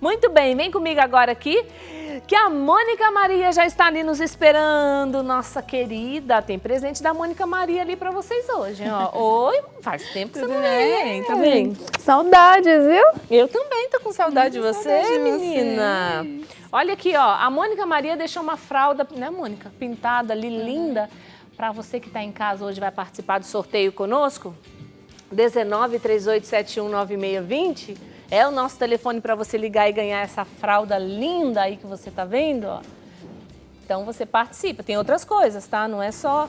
Muito bem, vem comigo agora aqui, que a Mônica Maria já está ali nos esperando. Nossa querida, tem presente da Mônica Maria ali para vocês hoje, ó. Oi, faz tempo que você não vem, tá bem? Saudades, viu? Eu também tô com saudade de você, menina. Olha aqui, ó, a Mônica Maria deixou uma fralda, né, Mônica? Pintada ali, linda, para você que está em casa hoje, vai participar do sorteio conosco. 1938719620 é o nosso telefone para você ligar e ganhar essa fralda linda aí que você tá vendo, ó. Então você participa. Tem outras coisas, tá? Não é só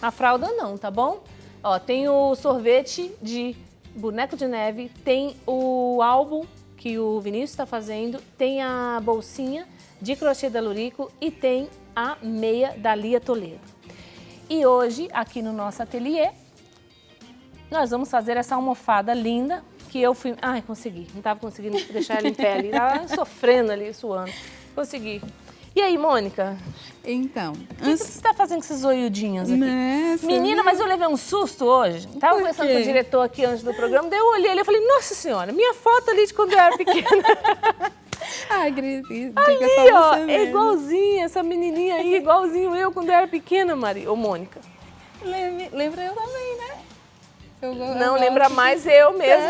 a fralda não, tá bom? Ó, tem o sorvete de boneco de neve, tem o álbum que o Vinícius está fazendo, tem a bolsinha de crochê da Lurico e tem a meia da Lia Toledo. E hoje, aqui no nosso ateliê, nós vamos fazer essa almofada linda que eu fui... Ai, consegui. Não estava conseguindo deixar ela em pé ali. Estava sofrendo ali, suando. Consegui. E aí, Mônica? Então... O que você está fazendo com esses olhudinhos aqui? Nessa, Menina, mas eu levei um susto hoje. Estava conversando com o diretor aqui antes do programa, daí eu olhei ali e falei, nossa senhora, minha foto ali de quando eu era pequena. Ai, ali, ó, é igualzinha, essa menininha aí, igualzinho eu quando eu era pequena, Maria. Ô, Mônica. Lembra eu também, né? Não, lembra mais eu mesmo.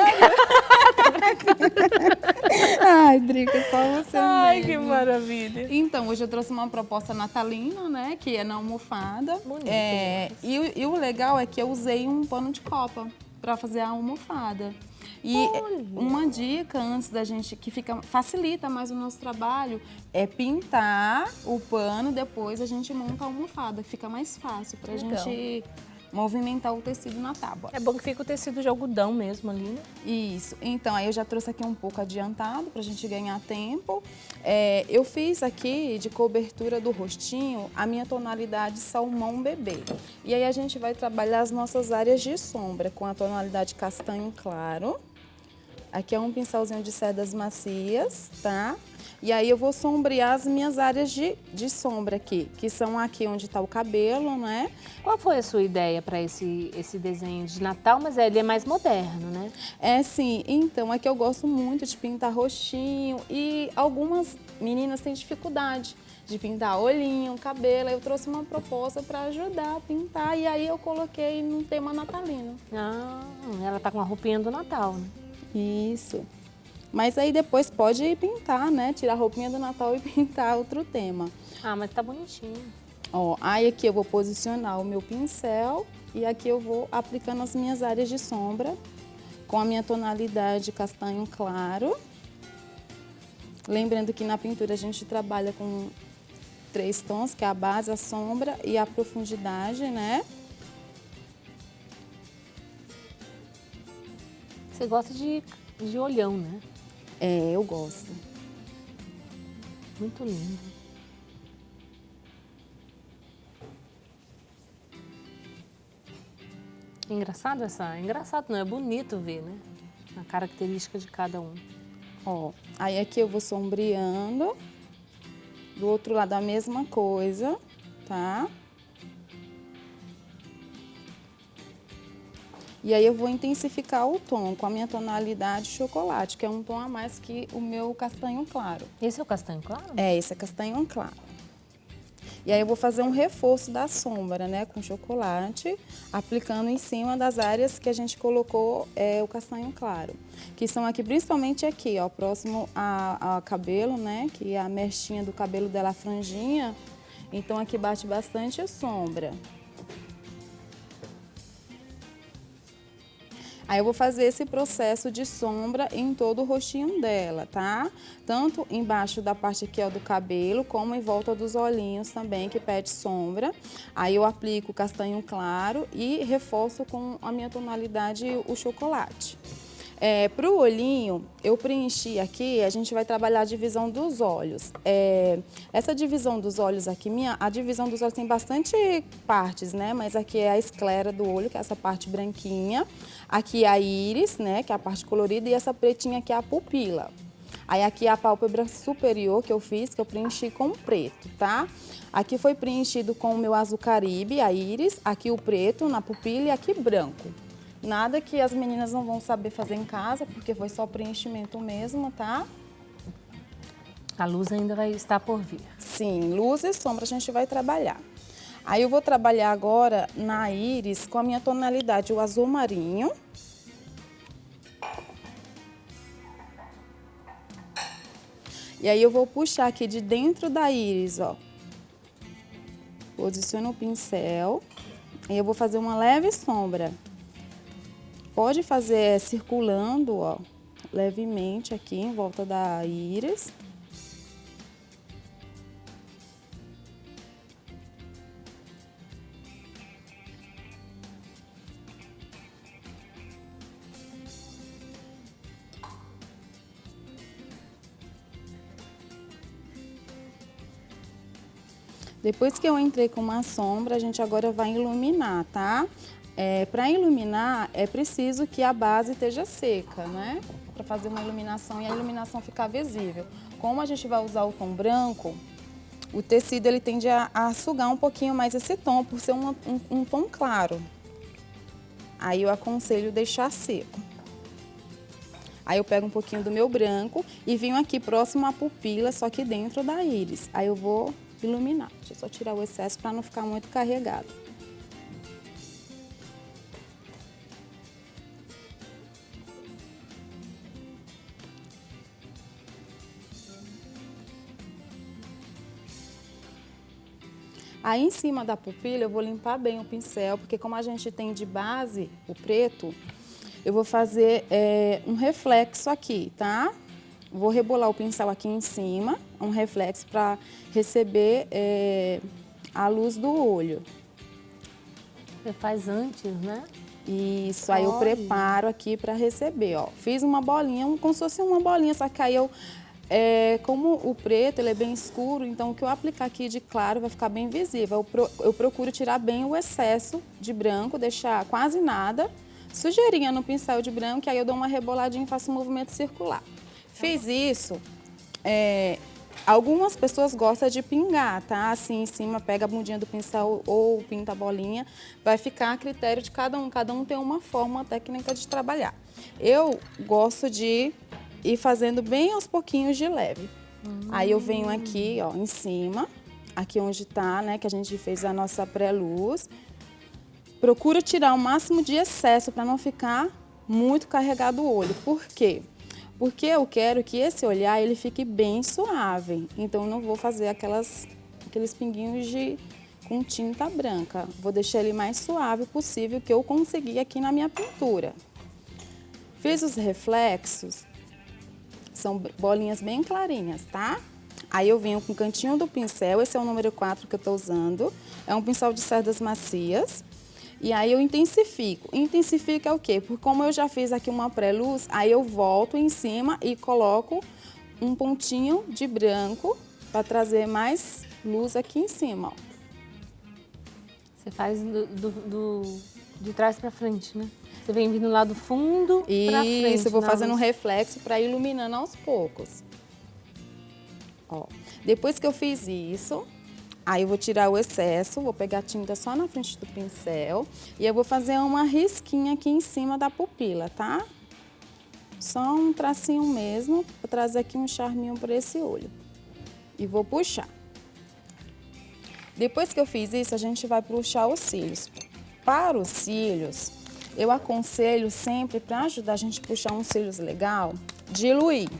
Ai, Drica, só você Ai, mesmo. que maravilha. Então, hoje eu trouxe uma proposta natalina, né? Que é na almofada. Bonito. E o legal é que eu usei um pano de copa para fazer a almofada. E uma dica antes da gente, que facilita mais o nosso trabalho, é pintar o pano, depois a gente monta a almofada. Fica mais fácil pra gente movimentar o tecido na tábua. É bom que fica o tecido de algodão mesmo ali, né? Isso. Então, aí eu já trouxe aqui um pouco adiantado pra gente ganhar tempo. Eu fiz aqui de cobertura do rostinho a minha tonalidade salmão bebê. E aí a gente vai trabalhar as nossas áreas de sombra com a tonalidade castanho claro. Aqui é um pincelzinho de cerdas macias, tá? E aí eu vou sombrear as minhas áreas de sombra aqui, que são aqui onde tá o cabelo, né? Qual foi a sua ideia para esse desenho de Natal? Mas ele é mais moderno, né? Sim. Então, é que eu gosto muito de pintar rostinho e algumas meninas têm dificuldade de pintar olhinho, cabelo. Eu trouxe uma proposta para ajudar a pintar e aí eu coloquei num tema natalino. Ah, ela tá com a roupinha do Natal, né? Isso. Mas aí depois pode pintar, né? Tirar a roupinha do Natal e pintar outro tema. Ah, mas tá bonitinho. Ó, aí aqui eu vou posicionar o meu pincel e aqui eu vou aplicando as minhas áreas de sombra com a minha tonalidade castanho claro. Lembrando que na pintura a gente trabalha com 3 tons, que é a base, a sombra e a profundidade, né? Você gosta de olhão, né? Eu gosto. Muito lindo. Engraçado engraçado não, é bonito ver, né? A característica de cada um. Ó, aí aqui eu vou sombreando. Do outro lado a mesma coisa, tá? E aí eu vou intensificar o tom com a minha tonalidade chocolate, que é um tom a mais que o meu castanho claro. Esse é o castanho claro? Esse é castanho claro. E aí eu vou fazer um reforço da sombra, né, com chocolate, aplicando em cima das áreas que a gente colocou o castanho claro. Que são aqui, principalmente aqui, ó, próximo ao cabelo, né, que é a mechinha do cabelo dela, a franjinha. Então aqui bate bastante a sombra. Aí eu vou fazer esse processo de sombra em todo o rostinho dela, tá? Tanto embaixo da parte aqui, ó, do cabelo, como em volta dos olhinhos também, que pede sombra. Aí eu aplico o castanho claro e reforço com a minha tonalidade o chocolate. Para o olhinho, eu preenchi aqui, a gente vai trabalhar a divisão dos olhos. Essa divisão dos olhos aqui, a divisão dos olhos tem bastante partes, né? Mas aqui é a esclera do olho, que é essa parte branquinha. Aqui é a íris, né? Que é a parte colorida. E essa pretinha aqui é a pupila. Aí aqui é a pálpebra superior que eu fiz, que eu preenchi com preto, tá? Aqui foi preenchido com o meu azul caribe, a íris. Aqui o preto na pupila e aqui branco. Nada que as meninas não vão saber fazer em casa, porque foi só preenchimento mesmo, tá? A luz ainda vai estar por vir. Sim, luz e sombra a gente vai trabalhar. Aí eu vou trabalhar agora na íris com a minha tonalidade, o azul marinho. E aí eu vou puxar aqui de dentro da íris, ó. Posiciono o pincel e eu vou fazer uma leve sombra. Pode fazer circulando, ó, levemente aqui em volta da íris. Depois que eu entrei com uma sombra, a gente agora vai iluminar, tá? Para iluminar, é preciso que a base esteja seca, né? Para fazer uma iluminação e a iluminação ficar visível. Como a gente vai usar o tom branco, o tecido ele tende a sugar um pouquinho mais esse tom, por ser um tom claro. Aí eu aconselho deixar seco. Aí eu pego um pouquinho do meu branco e venho aqui próximo à pupila, só que dentro da íris. Aí eu vou iluminar. Deixa eu só tirar o excesso para não ficar muito carregado. Aí em cima da pupila eu vou limpar bem o pincel, porque como a gente tem de base o preto, eu vou fazer um reflexo aqui, tá? Vou rebolar o pincel aqui em cima, um reflexo para receber a luz do olho. Você faz antes, né? Isso, aí eu preparo aqui para receber, ó. Fiz uma bolinha, como se fosse uma bolinha, só que aí eu, como o preto ele é bem escuro, então o que eu aplicar aqui de claro vai ficar bem visível. Eu procuro tirar bem o excesso de branco, deixar quase nada, sujeirinha no pincel de branco, e aí eu dou uma reboladinha e faço um movimento circular. Fiz isso, algumas pessoas gostam de pingar, tá? Assim em cima, pega a bundinha do pincel ou pinta a bolinha, vai ficar a critério de cada um tem uma forma, uma técnica de trabalhar. Eu gosto de ir fazendo bem aos pouquinhos de leve. Aí eu venho aqui, ó, em cima, aqui onde tá, né, que a gente fez a nossa pré-luz. Procuro tirar o máximo de excesso para não ficar muito carregado o olho. Por quê? Porque eu quero que esse olhar ele fique bem suave. Então, eu não vou fazer aqueles pinguinhos com tinta branca. Vou deixar ele mais suave possível que eu consegui aqui na minha pintura. Fiz os reflexos. São bolinhas bem clarinhas, tá? Aí eu venho com o cantinho do pincel. Esse é o número 4 que eu tô usando. É um pincel de cerdas macias. E aí eu intensifico. Intensifica é o quê? Porque como eu já fiz aqui uma pré-luz, aí eu volto em cima e coloco um pontinho de branco para trazer mais luz aqui em cima, ó. Você faz de trás para frente, né? Você vem vindo lá do fundo para frente. Isso, eu vou fazendo um reflexo para ir iluminando aos poucos. Ó, depois que eu fiz isso, aí eu vou tirar o excesso, vou pegar a tinta só na frente do pincel e eu vou fazer uma risquinha aqui em cima da pupila, tá? Só um tracinho mesmo, para trazer aqui um charminho para esse olho. E vou puxar. Depois que eu fiz isso, a gente vai puxar os cílios. Para os cílios, eu aconselho sempre, para ajudar a gente a puxar uns cílios legal, diluir.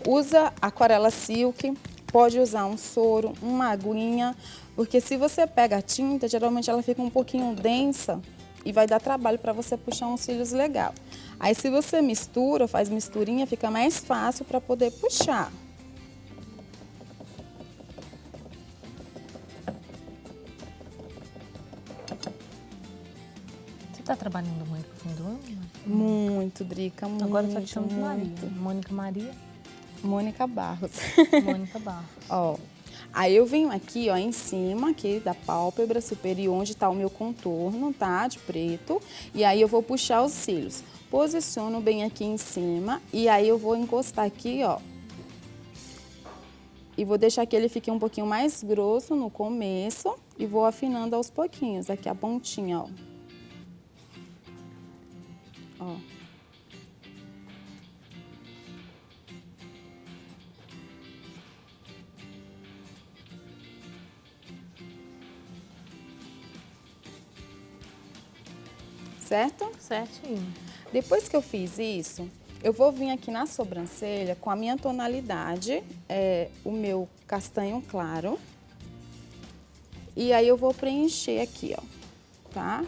Usa aquarela silk, pode usar um soro, uma aguinha, porque se você pega a tinta, geralmente ela fica um pouquinho densa e vai dar trabalho para você puxar uns cílios legal. Aí se você mistura, faz misturinha, fica mais fácil para poder puxar. Você tá trabalhando muito pro fim do ano? Muito, Drica, muito. Agora só te chamo de Maria. Mônica Maria. Mônica Barros. Mônica Barros. Ó, aí eu venho aqui, ó, em cima aqui da pálpebra superior, onde tá o meu contorno, tá? De preto. E aí eu vou puxar os cílios. Posiciono bem aqui em cima e aí eu vou encostar aqui, ó. E vou deixar que ele fique um pouquinho mais grosso no começo e vou afinando aos pouquinhos. Aqui a pontinha, ó. Ó. Certo? Certinho. Depois que eu fiz isso, eu vou vir aqui na sobrancelha com a minha tonalidade, o meu castanho claro. E aí eu vou preencher aqui, ó, tá?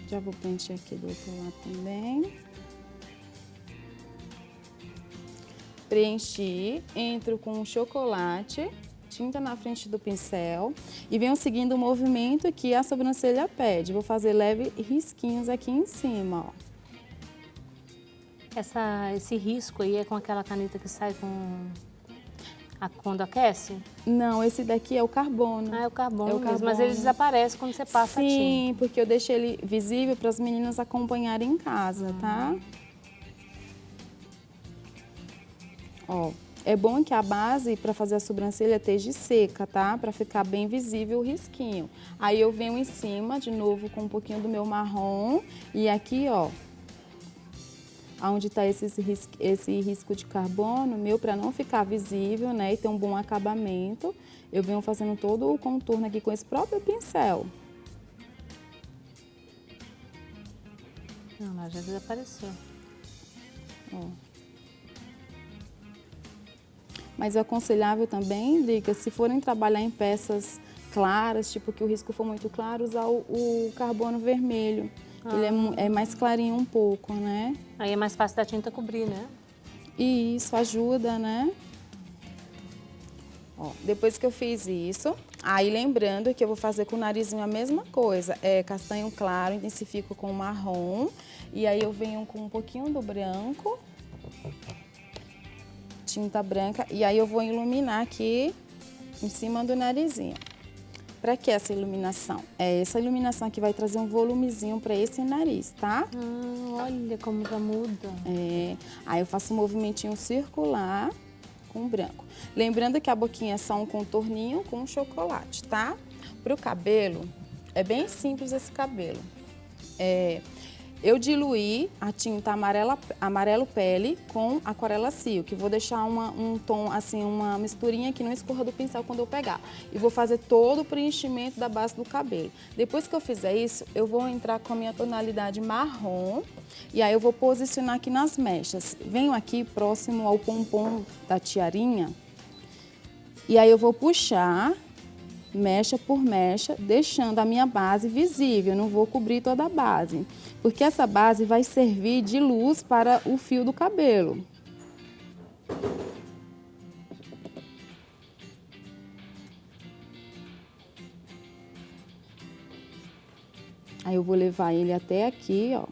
Já vou preencher aqui do outro lado também. Preenchi, entro com o chocolate, tinta na frente do pincel e venho seguindo o movimento que a sobrancelha pede. Vou fazer leve risquinhos aqui em cima, ó. Esse risco aí é com aquela caneta que sai quando aquece? Não, esse daqui é o carbono. Ah, é o carbono, É o mesmo, mas carbono. ele desaparece quando você passa a tinta. Sim, porque eu deixei ele visível para as meninas acompanharem em casa, tá? Ó, é bom que a base para fazer a sobrancelha esteja seca, tá? Para ficar bem visível o risquinho. Aí eu venho em cima de novo com um pouquinho do meu marrom e aqui, ó, onde está esse risco de carbono meu, para não ficar visível, né, e ter um bom acabamento, eu venho fazendo todo o contorno aqui com esse próprio pincel. Não, já desapareceu. Ó. Mas é aconselhável também, Drica, se forem trabalhar em peças claras, tipo que o risco for muito claro, usar o carbono vermelho. Ele é mais clarinho um pouco, né? Aí é mais fácil da tinta cobrir, né? E isso ajuda, né? Ó, depois que eu fiz isso, aí lembrando que eu vou fazer com o narizinho a mesma coisa. É castanho claro, intensifico com marrom. E aí eu venho com um pouquinho do branco. Tinta branca. E aí eu vou iluminar aqui em cima do narizinho. Para que essa iluminação? Essa iluminação aqui vai trazer um volumezinho para esse nariz, tá? Olha como já muda. Aí eu faço um movimentinho circular com branco. Lembrando que a boquinha é só um contorninho com chocolate, tá? Pro cabelo, é bem simples esse cabelo. Eu diluí a tinta amarelo pele com aquarela silk. Vou deixar um tom, assim, uma misturinha que não escorra do pincel quando eu pegar. E vou fazer todo o preenchimento da base do cabelo. Depois que eu fizer isso, eu vou entrar com a minha tonalidade marrom. E aí eu vou posicionar aqui nas mechas. Venho aqui próximo ao pompom da tiarinha. E aí eu vou puxar mecha por mecha, deixando a minha base visível. Eu não vou cobrir toda a base, porque essa base vai servir de luz para o fio do cabelo. Aí eu vou levar ele até aqui, ó.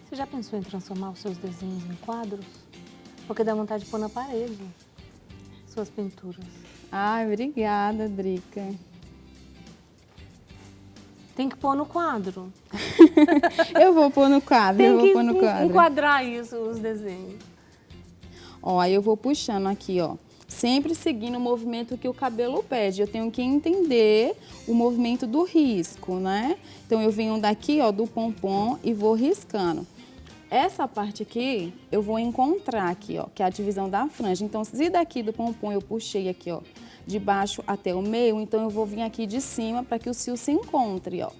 Você já pensou em transformar os seus desenhos em quadros? Porque dá vontade de pôr na parede suas pinturas. Ai, obrigada, Drica. Tem que pôr no quadro. Eu vou pôr no quadro, Tem eu vou que pôr no quadro. enquadrar isso, os desenhos. Ó, aí eu vou puxando aqui, ó. Sempre seguindo o movimento que o cabelo pede. Eu tenho que entender o movimento do risco, né? Então eu venho daqui, ó, do pompom e vou riscando. Essa parte aqui, eu vou encontrar aqui, ó, que é a divisão da franja. Então, se daqui do pompom eu puxei aqui, ó, de baixo até o meio, então eu vou vir aqui de cima para que os fios se encontrem, ó.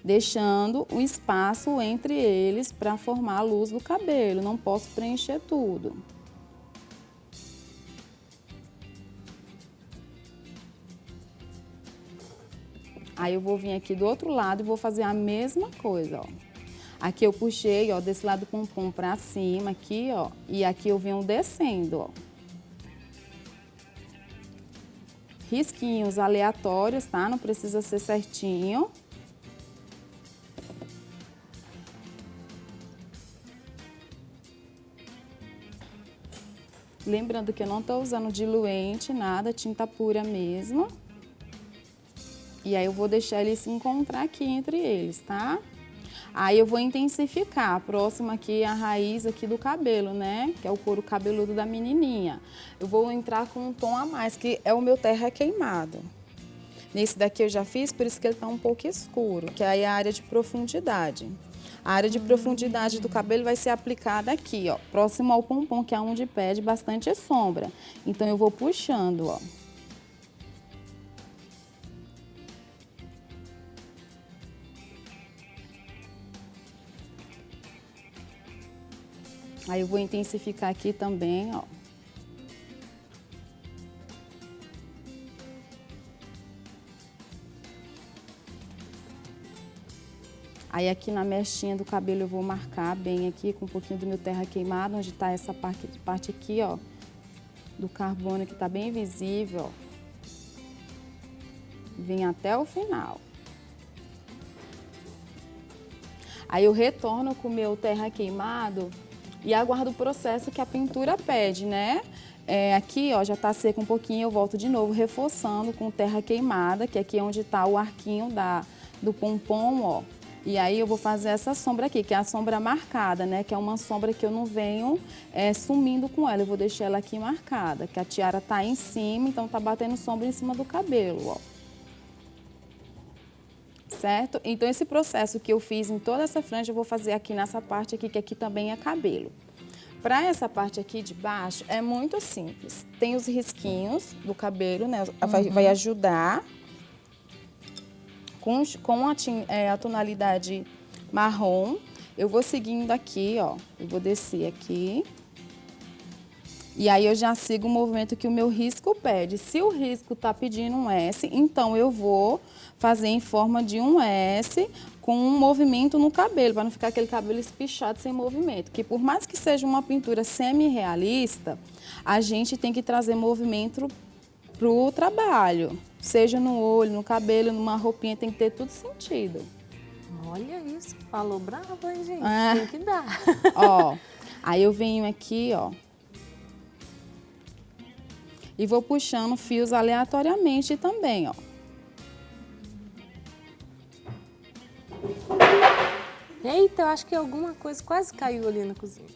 Deixando um espaço entre eles para formar a luz do cabelo. Não posso preencher tudo. Aí eu vou vir aqui do outro lado e vou fazer a mesma coisa, ó. Aqui eu puxei, ó, desse lado do pompom pra cima, aqui, ó. E aqui eu venho descendo, ó. Risquinhos aleatórios, tá? Não precisa ser certinho. Lembrando que eu não tô usando diluente, nada, tinta pura mesmo. E aí eu vou deixar eles se encontrar aqui entre eles, tá? Aí eu vou intensificar, próximo aqui a raiz aqui do cabelo, né? Que é o couro cabeludo da menininha. Eu vou entrar com um tom a mais, que é o meu terra queimado. Nesse daqui eu já fiz, por isso que ele tá um pouco escuro, que aí é a área de profundidade. A área de profundidade do cabelo vai ser aplicada aqui, ó, próximo ao pompom, que é onde pede bastante sombra. Então eu vou puxando, ó. Aí eu vou intensificar aqui também, ó. Aí aqui na mechinha do cabelo eu vou marcar bem aqui com um pouquinho do meu terra queimado, onde tá essa parte aqui, ó, do carbono que tá bem visível, ó. Vem até o final. Aí eu retorno com o meu terra queimado e aguardo o processo que a pintura pede, né? Aqui, ó, já tá seco um pouquinho, eu volto de novo reforçando com terra queimada, que aqui é onde tá o arquinho do pompom, ó. E aí eu vou fazer essa sombra aqui, que é a sombra marcada, né? Que é uma sombra que eu não venho sumindo com ela. Eu vou deixar ela aqui marcada, que a tiara tá em cima, então tá batendo sombra em cima do cabelo, ó. Certo? Então esse processo que eu fiz em toda essa franja, eu vou fazer aqui nessa parte aqui, que aqui também é cabelo. Para essa parte aqui de baixo, é muito simples. Tem os risquinhos do cabelo, né? Vai ajudar. Com a tonalidade marrom, eu vou seguindo aqui, ó. Eu vou descer aqui. E aí eu já sigo o movimento que o meu risco pede. Se o risco tá pedindo um S, então eu vou fazer em forma de um S com um movimento no cabelo, para não ficar aquele cabelo espichado sem movimento. Que por mais que seja uma pintura semi-realista, a gente tem que trazer movimento pro trabalho. Seja no olho, no cabelo, numa roupinha, tem que ter tudo sentido. Olha isso, falou bravo, hein, gente? Tem que dar. Ó, aí eu venho aqui, ó. E vou puxando fios aleatoriamente também, ó. Eita, eu acho que alguma coisa quase caiu ali na cozinha.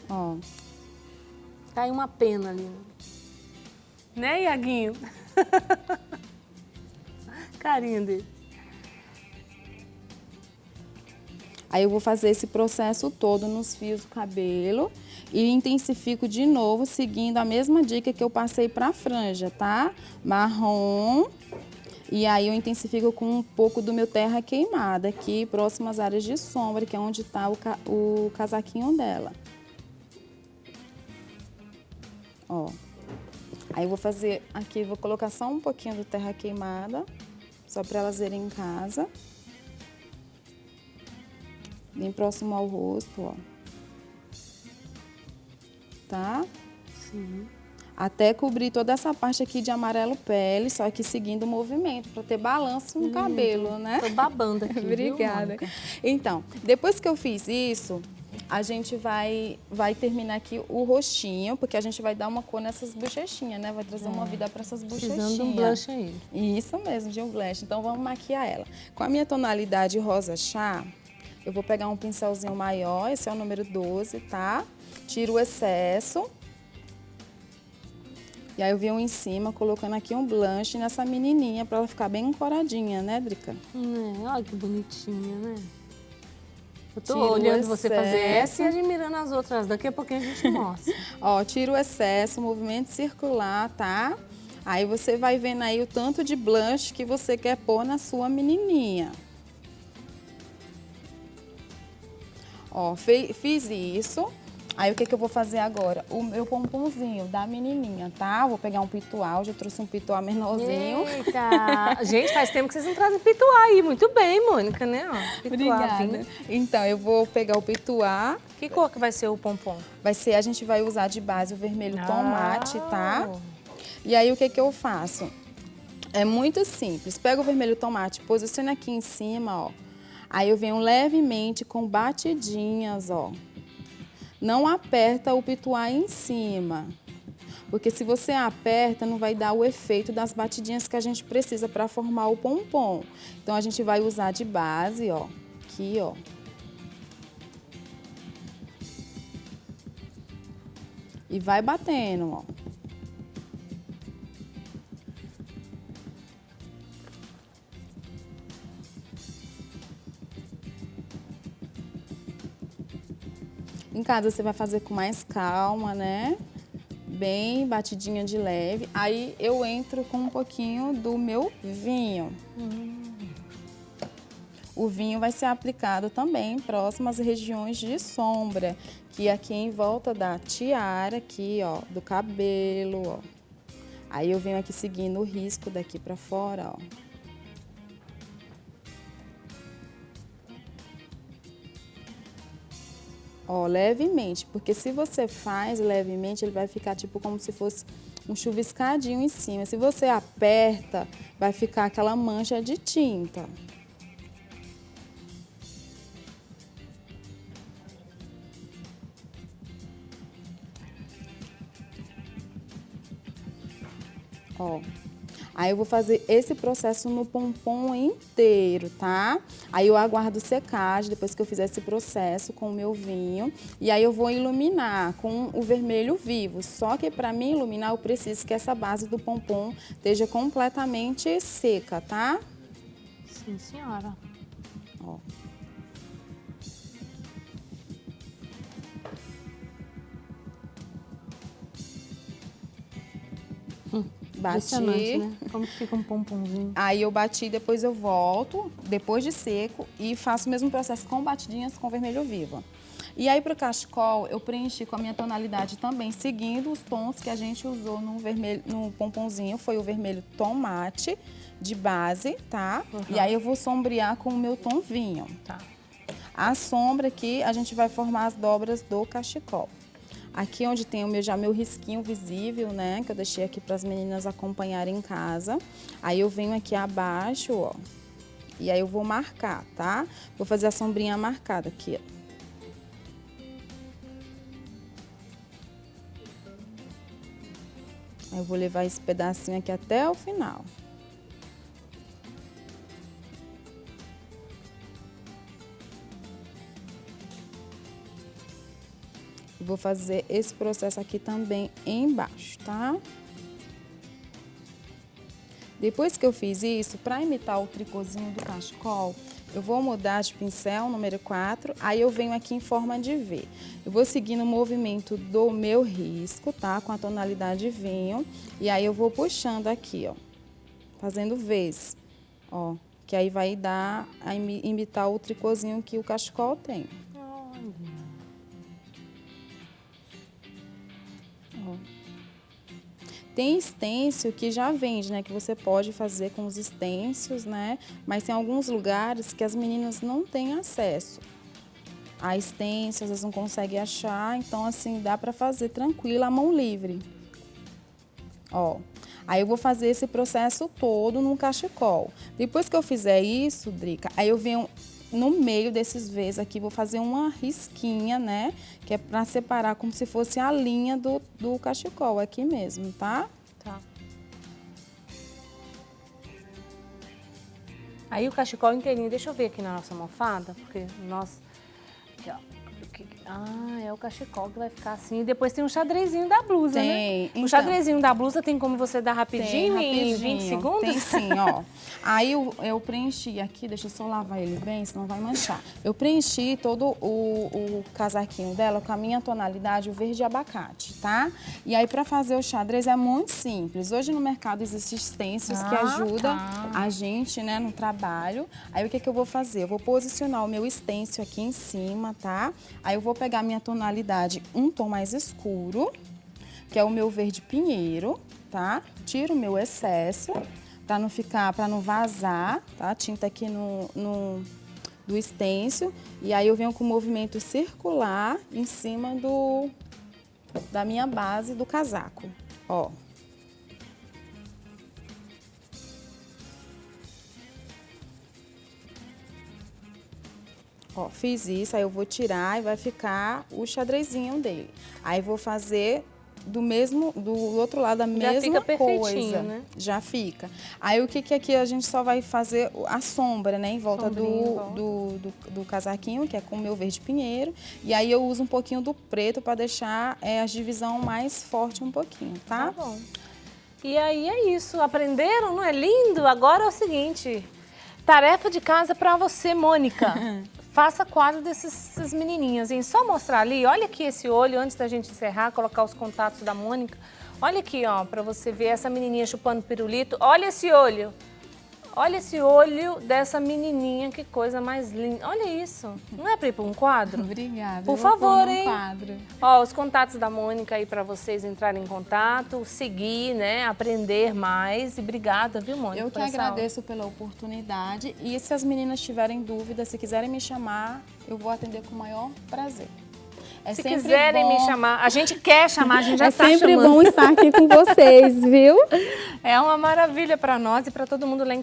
Ó. Caiu uma pena ali. Né, Iaguinho? Carinha dele. Aí eu vou fazer esse processo todo nos fios do cabelo e intensifico de novo, seguindo a mesma dica que eu passei para a franja, tá? Marrom. E aí eu intensifico com um pouco do meu terra queimada aqui, próximo às áreas de sombra, que é onde tá o casaquinho dela. Ó. Aí eu vou fazer aqui, vou colocar só um pouquinho do terra queimada, só para elas verem em casa. Bem próximo ao rosto, ó. Tá? Sim. Até cobrir toda essa parte aqui de amarelo pele, só que seguindo o movimento, para ter balanço no cabelo, né? Tô babando aqui, Obrigada. Viu, então, depois que eu fiz isso, a gente vai terminar aqui o rostinho, porque a gente vai dar uma cor nessas bochechinhas, né? Vai trazer uma vida para essas bochechinhas. Precisando de um blush aí. Isso mesmo, de um blush. Então, vamos maquiar ela. Com a minha tonalidade rosa chá, eu vou pegar um pincelzinho maior, esse é o número 12, tá? Tiro o excesso. E aí eu venho em cima, colocando aqui um blush nessa menininha, para ela ficar bem encoradinha, né, Drica? Olha que bonitinha, né? Eu tô Tiro olhando o você fazer essa e excesso. admirando as outras. Daqui a pouquinho a gente mostra. Ó, tira o excesso, movimento circular, tá? Aí você vai vendo aí o tanto de blush que você quer pôr na sua menininha. Ó, fiz isso. Aí o que eu vou fazer agora? O meu pomponzinho da menininha, tá? Vou pegar um pitual, já trouxe um pitual menorzinho. Eita! Gente, faz tempo que vocês não trazem pituá aí. Muito bem, Mônica, né? Ó, pituá, Obrigada. Então, eu vou pegar o pituá. Que cor que vai ser o pompom? A gente vai usar de base o vermelho tomate, tá? E aí o que eu faço? É muito simples. Pega o vermelho tomate, posiciona aqui em cima, ó. Aí eu venho levemente com batidinhas, ó. Não aperta o pituá em cima, porque se você aperta, não vai dar o efeito das batidinhas que a gente precisa para formar o pompom. Então, a gente vai usar de base, ó, aqui, ó. E vai batendo, ó. Em casa você vai fazer com mais calma, né? Bem batidinha de leve. Aí eu entro com um pouquinho do meu vinho. O vinho vai ser aplicado também próximo às regiões de sombra, que é aqui em volta da tiara, aqui, ó, do cabelo, ó. Aí eu venho aqui seguindo o risco daqui pra fora, ó. Ó, levemente, porque se você faz levemente, ele vai ficar tipo como se fosse um chuviscadinho em cima. Se você aperta, vai ficar aquela mancha de tinta. Ó. Aí eu vou fazer esse processo no pompom inteiro, tá? Aí eu aguardo secagem, depois que eu fizer esse processo com o meu vinho. E aí eu vou iluminar com o vermelho vivo. Só que para mim iluminar, eu preciso que essa base do pompom esteja completamente seca, tá? Sim, senhora. Ó. Bati. Né? Como que fica um pomponzinho. Aí eu bati, depois eu volto, depois de seco, e faço o mesmo processo com batidinhas com vermelho vivo. E aí pro cachecol, eu preenchi com a minha tonalidade também, seguindo os tons que a gente usou no vermelho, no pomponzinho, foi o vermelho tomate de base, tá? E aí eu vou sombrear com o meu tom vinho. Tá. A sombra aqui, a gente vai formar as dobras do cachecol. Aqui onde tem já meu risquinho visível, né, que eu deixei aqui para as meninas acompanharem em casa. Aí eu venho aqui abaixo, ó, e aí eu vou marcar, tá? Vou fazer a sombrinha marcada aqui, ó. Aí eu vou levar esse pedacinho aqui até o final. Vou fazer esse processo aqui também embaixo, tá? Depois que eu fiz isso, para imitar o tricôzinho do cachecol, eu vou mudar de pincel número 4, aí eu venho aqui em forma de V. Eu vou seguindo o movimento do meu risco, tá? Com a tonalidade vinho, e aí eu vou puxando aqui, ó, fazendo Vs, ó, que aí vai dar, a imitar o tricôzinho que o cachecol tem. Tem estêncil que já vende, né? Que você pode fazer com os estêncios, né? Mas tem alguns lugares que as meninas não têm acesso a estêncil, às vezes não conseguem achar. Então, assim, dá pra fazer tranquilo, à mão livre. Ó. Aí eu vou fazer esse processo todo no cachecol. Depois que eu fizer isso, Drica, aí eu venho no meio desses Vs aqui, vou fazer uma risquinha, né? Que é pra separar como se fosse a linha do cachecol aqui mesmo, tá? Tá. Aí o cachecol inteirinho, deixa eu ver aqui na nossa almofada, porque nós... Aqui, ó. Ah, é o cachecol que vai ficar assim. E depois tem um xadrezinho da blusa, né? Então, o xadrezinho da blusa tem como você dar rapidinho, em 20 segundos? Tem sim, ó. Aí eu preenchi aqui, deixa eu só lavar ele bem, senão vai manchar. Eu preenchi todo o casaquinho dela com a minha tonalidade, o verde abacate, tá? E aí pra fazer o xadrez é muito simples. Hoje no mercado existem stencils que ajudam a gente, né, no trabalho. Aí o que eu vou fazer? Eu vou posicionar o meu stencil aqui em cima, tá? Aí eu vou pegar minha tonalidade um tom mais escuro, que é o meu verde pinheiro, tá? Tiro o meu excesso, para não ficar, para não vazar, tá? A tinta aqui do stencil. E aí eu venho com o movimento circular em cima da minha base do casaco, ó. Ó, fiz isso, aí eu vou tirar e vai ficar o xadrezinho dele. Aí vou fazer do outro lado a mesma fica perfeitinho, coisa. né? Já fica. Aí o que aqui a gente só vai fazer a sombra, né? Em volta do casaquinho, que é com o meu verde pinheiro. E aí eu uso um pouquinho do preto para deixar a divisão mais forte um pouquinho, tá? Tá bom. E aí é isso. Aprenderam? Não é lindo? Agora é o seguinte. Tarefa de casa para você, Mônica. Faça quadro dessas menininhas, hein? Só mostrar ali, olha aqui esse olho, antes da gente encerrar, colocar os contatos da Mônica. Olha aqui, ó, para você ver essa menininha chupando pirulito. Olha esse olho. Olha esse olho dessa menininha, que coisa mais linda. Olha isso. Não é para ir para um quadro? Obrigada. Por favor, hein? Quadro. Ó, os contatos da Mônica aí para vocês entrarem em contato, seguir, né, aprender mais. E obrigada, viu, Mônica? Eu que agradeço pela oportunidade. E se as meninas tiverem dúvidas, se quiserem me chamar, eu vou atender com o maior prazer. Se quiserem me chamar, a gente quer chamar, a gente já está chamando. É sempre bom estar aqui com vocês, viu? É uma maravilha para nós e para todo mundo lá em casa.